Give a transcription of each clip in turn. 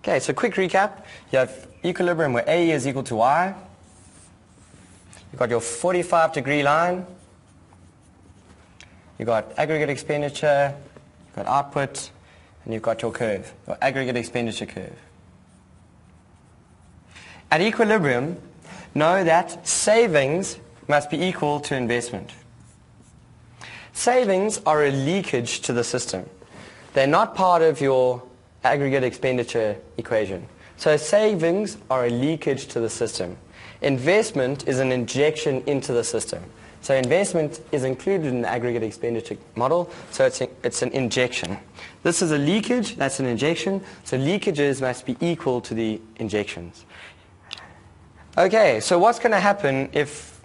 Okay, so quick recap. You have equilibrium where A is equal to Y. You've got your 45-degree line. You've got aggregate expenditure, you've got output, and you've got your curve, your aggregate expenditure curve. At equilibrium, know that savings must be equal to investment. Savings are a leakage to the system. They're not part of your aggregate expenditure equation. So savings are a leakage to the system. Investment is an injection into the system. So investment is included in the aggregate expenditure model, so it's an injection. This is a leakage, that's an injection, so leakages must be equal to the injections. Okay, so what's going to happen if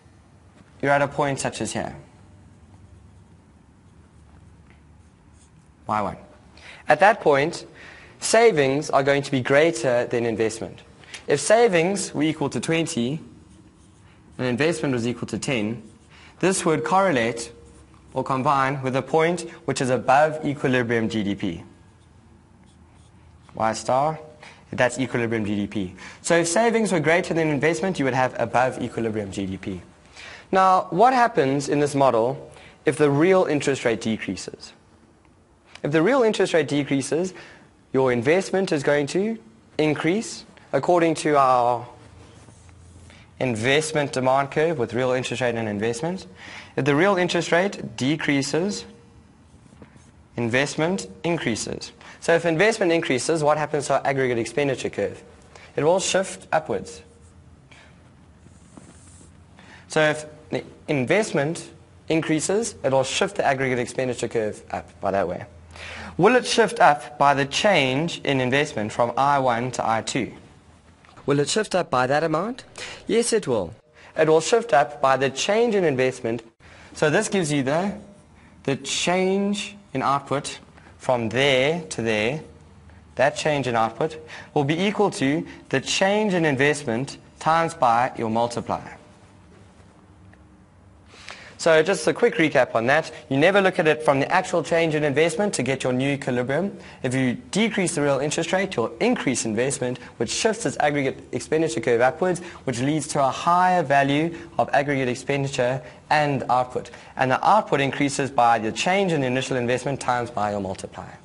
you're at a point such as here? Y1. At that point, savings are going to be greater than investment. If savings were equal to 20 and investment was equal to 10, this would correlate or combine with a point which is above equilibrium GDP. Y star, that's equilibrium GDP. So if savings were greater than investment, you would have above equilibrium GDP. Now, what happens in this model if the real interest rate decreases? If the real interest rate decreases, your investment is going to increase according to our investment demand curve with real interest rate and investment. If the real interest rate decreases, investment increases. So if investment increases, what happens to our aggregate expenditure curve? It will shift upwards. So if the investment increases, it will shift the aggregate expenditure curve up by that way. Will it shift up by the change in investment from I1 to I2? Will it shift up by that amount? Yes, it will. It will shift up by the change in investment. So this gives you the change in output from there to there. That change in output will be equal to the change in investment times by your multiplier. So just a quick recap on that. You never look at it from the actual change in investment to get your new equilibrium. If you decrease the real interest rate, you'll increase investment, which shifts its aggregate expenditure curve upwards, which leads to a higher value of aggregate expenditure and output. And the output increases by the change in the initial investment times by your multiplier.